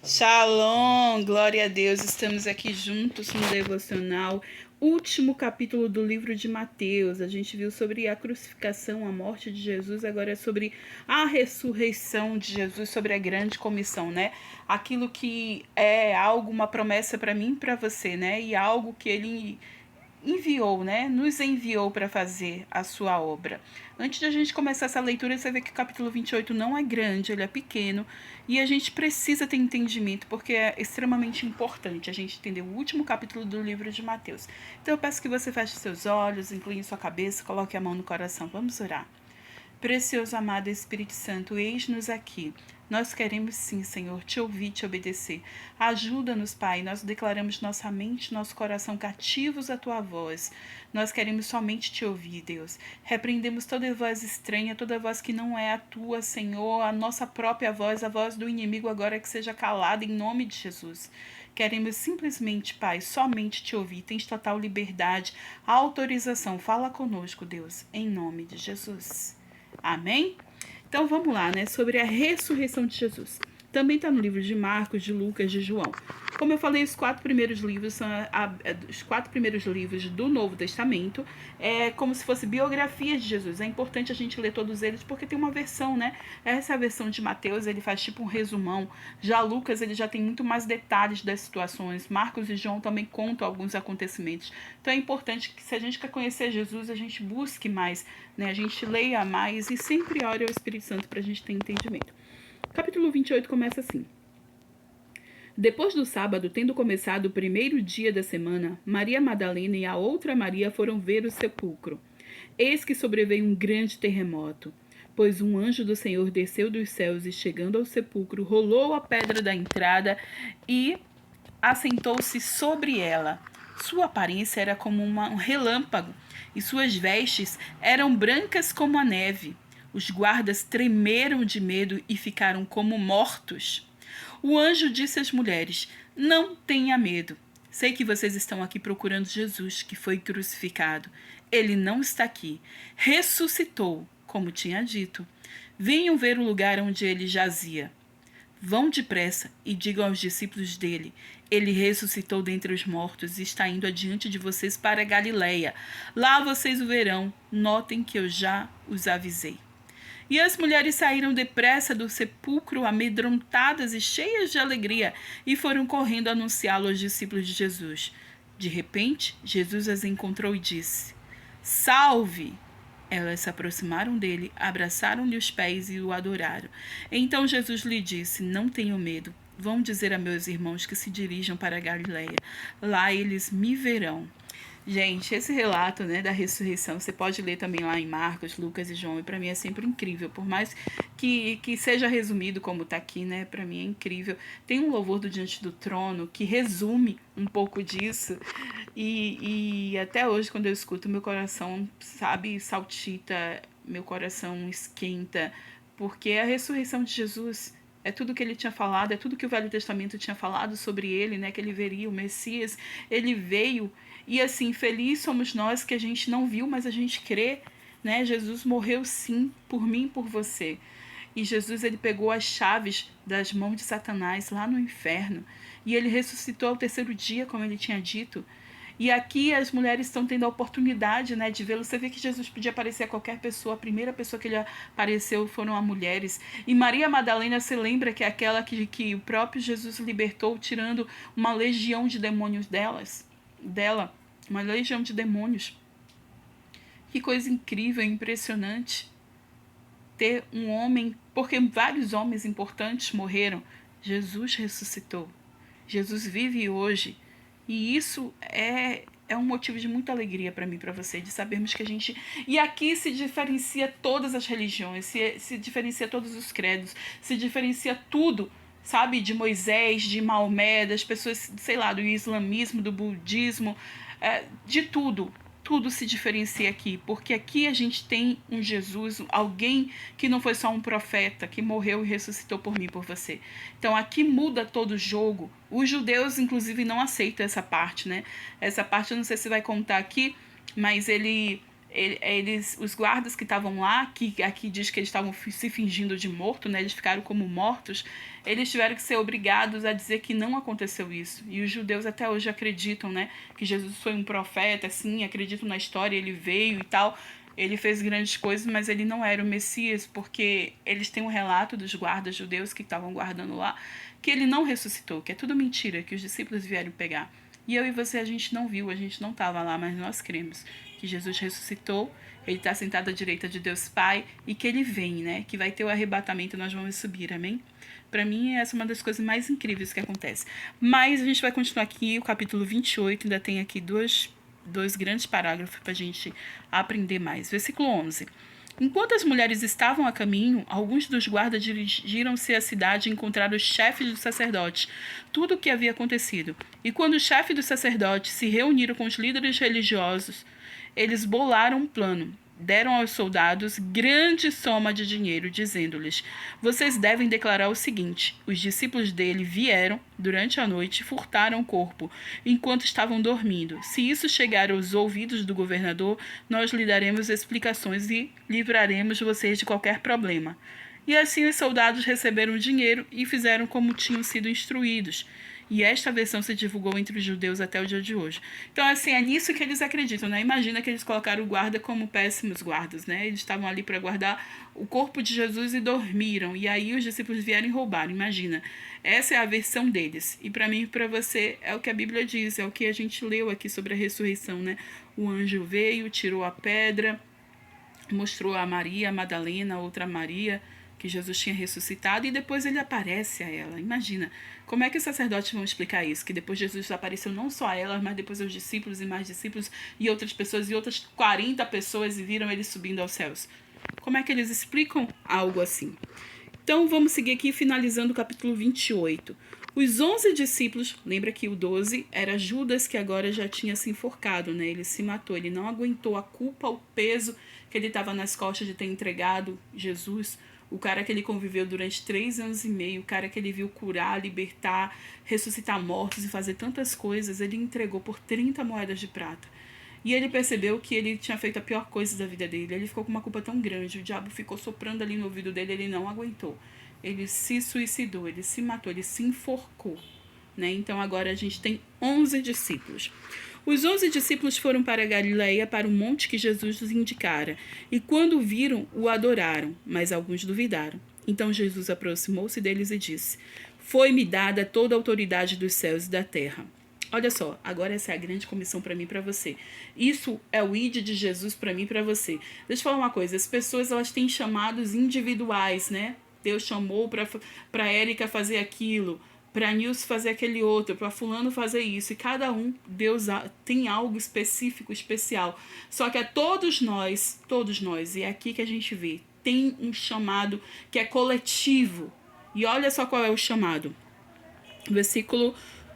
Shalom, glória a Deus, estamos aqui juntos no devocional, último capítulo do livro de Mateus. A gente viu sobre a crucificação, a morte de Jesus, agora é sobre a ressurreição de Jesus, sobre a grande comissão, né? Aquilo que é algo, uma promessa para mim e para você, né? E algo que ele enviou, né? Nos enviou para fazer a sua obra. Antes de a gente começar essa leitura, você vê que o capítulo 28 não é grande, ele é pequeno, e a gente precisa ter entendimento, porque é extremamente importante a gente entender o último capítulo do livro de Mateus. Então eu peço que você feche seus olhos, incline sua cabeça, coloque a mão no coração. Vamos orar. Precioso amado Espírito Santo, eis-nos aqui. Nós queremos sim, Senhor, te ouvir, te obedecer. Ajuda-nos, Pai. Nós declaramos nossa mente, nosso coração cativos à tua voz. Nós queremos somente te ouvir, Deus. Repreendemos toda voz estranha, toda voz que não é a tua, Senhor, a nossa própria voz, a voz do inimigo agora que seja calada em nome de Jesus. Queremos simplesmente, Pai, somente te ouvir. Tens total liberdade, autorização. Fala conosco, Deus, em nome de Jesus. Amém? Então vamos lá, né? Sobre a ressurreição de Jesus. Também está no livro de Marcos, de Lucas, de João. Como eu falei, os 4 primeiros livros são os 4 primeiros livros do Novo Testamento. É como se fosse biografias de Jesus. É importante a gente ler todos eles porque tem uma versão, né? Essa versão de Mateus, ele faz tipo um resumão. Já Lucas, ele já tem muito mais detalhes das situações. Marcos e João também contam alguns acontecimentos. Então é importante que, se a gente quer conhecer Jesus, a gente busque mais, né? A gente leia mais e sempre ore ao Espírito Santo para a gente ter entendimento. Capítulo 28 começa assim. Depois do sábado, tendo começado o primeiro dia da semana, Maria Madalena e a outra Maria foram ver o sepulcro. Eis que sobreveio um grande terremoto, pois um anjo do Senhor desceu dos céus e, chegando ao sepulcro, rolou a pedra da entrada e assentou-se sobre ela. Sua aparência era como um relâmpago, e suas vestes eram brancas como a neve. Os guardas tremeram de medo e ficaram como mortos. O anjo disse às mulheres: Não tenha medo. Sei que vocês estão aqui procurando Jesus, que foi crucificado. Ele não está aqui. Ressuscitou, como tinha dito. Venham ver o lugar onde ele jazia. Vão depressa e digam aos discípulos dele: Ele ressuscitou dentre os mortos e está indo adiante de vocês para a Galileia. Lá vocês o verão. Notem que eu já os avisei. E as mulheres saíram depressa do sepulcro, amedrontadas e cheias de alegria, e foram correndo anunciá-lo aos discípulos de Jesus. De repente, Jesus as encontrou e disse: Salve! Elas se aproximaram dele, abraçaram-lhe os pés e o adoraram. Então Jesus lhe disse: Não tenham medo. Vão dizer a meus irmãos que se dirijam para a Galileia. Lá eles me verão. Gente, esse relato, né, da ressurreição, você pode ler também lá em Marcos, Lucas e João, e para mim é sempre incrível, por mais que seja resumido como está aqui, né, para mim é incrível. Tem um louvor do Diante do Trono que resume um pouco disso, e até hoje, quando eu escuto, meu coração, sabe, saltita, meu coração esquenta, porque é a ressurreição de Jesus. É tudo que ele tinha falado, é tudo que o Velho Testamento tinha falado sobre ele, né? Que ele veria o Messias. Ele veio e assim, feliz somos nós que a gente não viu, mas a gente crê, né? Jesus morreu sim por mim e por você. E Jesus, ele pegou as chaves das mãos de Satanás lá no inferno. E ele ressuscitou ao terceiro dia, como ele tinha dito. E aqui as mulheres estão tendo a oportunidade, né, de vê-lo. Você vê que Jesus podia aparecer a qualquer pessoa. A primeira pessoa que ele apareceu foram as mulheres. E Maria Madalena se lembra que é aquela que o próprio Jesus libertou, tirando uma legião de demônios dela. Uma legião de demônios. Que coisa incrível, impressionante. Ter um homem, porque vários homens importantes morreram. Jesus ressuscitou. Jesus vive hoje. E isso é um motivo de muita alegria para mim e para você, de sabermos que a gente... E aqui se diferencia todas as religiões, se diferencia todos os credos, se diferencia tudo, sabe? De Moisés, de Maomé, das pessoas, sei lá, do islamismo, do budismo, de tudo. Tudo se diferencia aqui, porque aqui a gente tem um Jesus, alguém que não foi só um profeta, que morreu e ressuscitou por mim e por você. Então aqui muda todo o jogo. Os judeus, inclusive, não aceitam essa parte, né? Essa parte eu não sei se vai contar aqui, mas os guardas que estavam lá, que aqui diz que eles estavam se fingindo de morto, né? Eles ficaram como mortos. Eles tiveram que ser obrigados a dizer que não aconteceu isso. E os judeus até hoje acreditam, né, que Jesus foi um profeta, assim, acreditam na história, ele veio e tal. Ele fez grandes coisas, mas ele não era o Messias, porque eles têm um relato dos guardas judeus que estavam guardando lá, que ele não ressuscitou, que é tudo mentira, que os discípulos vieram pegar. E eu e você, a gente não viu, a gente não estava lá, mas nós cremos que Jesus ressuscitou, ele está sentado à direita de Deus Pai e que ele vem, né? Que vai ter o arrebatamento e nós vamos subir, amém? Para mim, essa é uma das coisas mais incríveis que acontece. Mas a gente vai continuar aqui, o capítulo 28, ainda tem aqui dois grandes parágrafos para a gente aprender mais. Versículo 11. Enquanto as mulheres estavam a caminho, alguns dos guardas dirigiram-se à cidade e encontraram os chefes dos sacerdotes, tudo o que havia acontecido. E quando os chefes dos sacerdotes se reuniram com os líderes religiosos, eles bolaram um plano. Deram aos soldados grande soma de dinheiro, dizendo-lhes: vocês devem declarar o seguinte: os discípulos dele vieram durante a noite e furtaram o corpo, enquanto estavam dormindo. Se isso chegar aos ouvidos do governador, nós lhe daremos explicações e livraremos vocês de qualquer problema. E assim os soldados receberam o dinheiro e fizeram como tinham sido instruídos. E esta versão se divulgou entre os judeus até o dia de hoje. Então, assim, é nisso que eles acreditam, né? Imagina que eles colocaram o guarda como péssimos guardas, né? Eles estavam ali para guardar o corpo de Jesus e dormiram. E aí os discípulos vieram e roubaram, imagina. Essa é a versão deles. E para mim e para você é o que a Bíblia diz, é o que a gente leu aqui sobre a ressurreição, né? O anjo veio, tirou a pedra, mostrou a Maria, a Madalena, a outra Maria, que Jesus tinha ressuscitado, e depois ele aparece a ela. Imagina, como é que os sacerdotes vão explicar isso? Que depois Jesus apareceu não só a ela, mas depois aos discípulos e mais discípulos e outras pessoas, e outras 40 pessoas, e viram ele subindo aos céus. Como é que eles explicam algo assim? Então vamos seguir aqui, finalizando o capítulo 28. Os 11 discípulos, lembra que o 12 era Judas, que agora já tinha se enforcado, né? Ele se matou, ele não aguentou a culpa, o peso que ele estava nas costas de ter entregado Jesus, o cara que ele conviveu durante 3 anos e meio, o cara que ele viu curar, libertar, ressuscitar mortos e fazer tantas coisas, ele entregou por 30 moedas de prata. E ele percebeu que ele tinha feito a pior coisa da vida dele. Ele ficou com uma culpa tão grande, o diabo ficou soprando ali no ouvido dele, ele não aguentou. Ele se suicidou, ele se matou, ele se enforcou, né? Então agora a gente tem 11 discípulos. Os 11 discípulos foram para a Galileia, para o monte que Jesus os indicara, e quando o viram, o adoraram, mas alguns duvidaram. Então Jesus aproximou-se deles e disse: foi-me dada toda a autoridade dos céus e da terra. Olha só, agora essa é a grande comissão para mim e para você. Isso é o id de Jesus para mim e para você. Deixa eu falar uma coisa, as pessoas elas têm chamados individuais, né? Deus chamou para Érica fazer aquilo, para Nilce fazer aquele outro, para fulano fazer isso. E cada um, Deus tem algo específico, especial. Só que a todos nós, e é aqui que a gente vê, tem um chamado que é coletivo. E olha só qual é o chamado. Versículo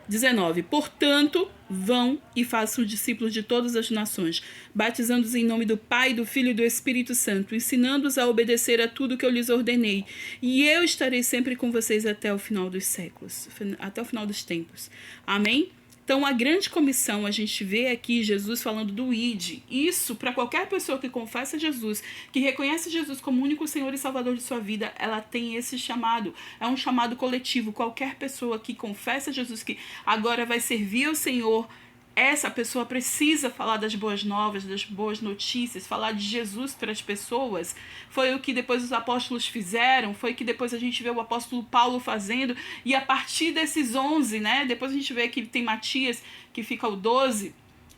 19. Portanto, vão e façam discípulos de todas as nações, batizando-os em nome do Pai, do Filho e do Espírito Santo, ensinando-os a obedecer a tudo que eu lhes ordenei. E eu estarei sempre com vocês até o final dos séculos, até o final dos tempos. Amém? Então, a grande comissão, a gente vê aqui Jesus falando do ID. Isso, para qualquer pessoa que confessa Jesus, que reconhece Jesus como único Senhor e Salvador de sua vida, ela tem esse chamado. É um chamado coletivo. Qualquer pessoa que confessa Jesus, que agora vai servir ao Senhor, essa pessoa precisa falar das boas novas, das boas notícias, falar de Jesus para as pessoas. Foi o que depois os apóstolos fizeram, foi o que depois a gente vê o apóstolo Paulo fazendo, e a partir desses 11, né, depois a gente vê que tem Matias, que fica o 12,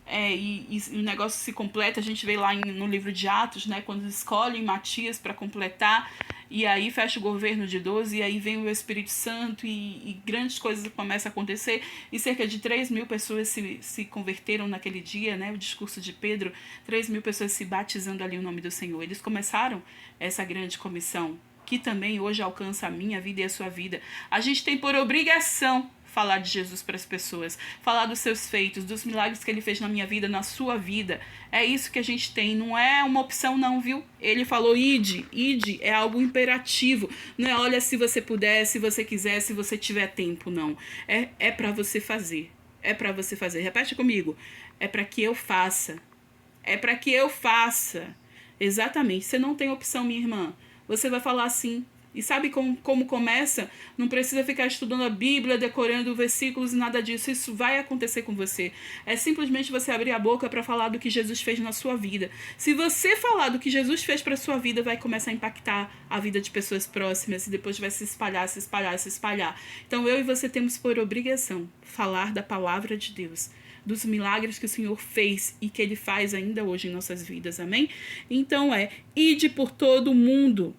e o negócio se completa, a gente vê lá no livro de Atos, né, quando escolhem Matias para completar, e aí fecha o governo de 12, e aí vem o Espírito Santo, e grandes coisas começam a acontecer, e cerca de 3.000 pessoas se converteram naquele dia, né, o discurso de Pedro, 3.000 pessoas se batizando ali no nome do Senhor. Eles começaram essa grande comissão, que também hoje alcança a minha vida e a sua vida. A gente tem por obrigação falar de Jesus para as pessoas, falar dos seus feitos, dos milagres que ele fez na minha vida, na sua vida. É isso que a gente tem, não é uma opção não, viu? Ele falou id é algo imperativo, não é olha se você puder, se você quiser, se você tiver tempo, não. É para você fazer, repete comigo, é para que eu faça. É para que eu faça. Exatamente. Você não tem opção, minha irmã. Você vai falar assim. E sabe como começa? Não precisa ficar estudando a Bíblia, decorando versículos e nada disso. Isso vai acontecer com você. É simplesmente você abrir a boca para falar do que Jesus fez na sua vida. Se você falar do que Jesus fez para a sua vida, vai começar a impactar a vida de pessoas próximas e depois vai se espalhar, se espalhar, se espalhar. Então eu e você temos por obrigação falar da palavra de Deus, dos milagres que o Senhor fez e que Ele faz ainda hoje em nossas vidas, amém? Então ide por todo o mundo.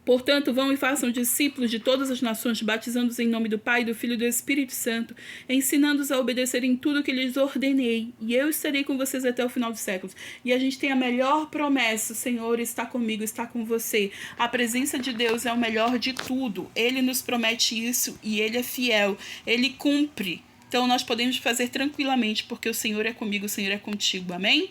Portanto, vão e façam discípulos de todas as nações, batizando-os em nome do Pai, do Filho e do Espírito Santo, ensinando-os a obedecerem tudo o que lhes ordenei, e eu estarei com vocês até o final dos séculos. E a gente tem a melhor promessa: o Senhor está comigo, está com você. A presença de Deus é o melhor de tudo. Ele nos promete isso e Ele é fiel, Ele cumpre. Então nós podemos fazer tranquilamente, porque o Senhor é comigo, o Senhor é contigo, amém?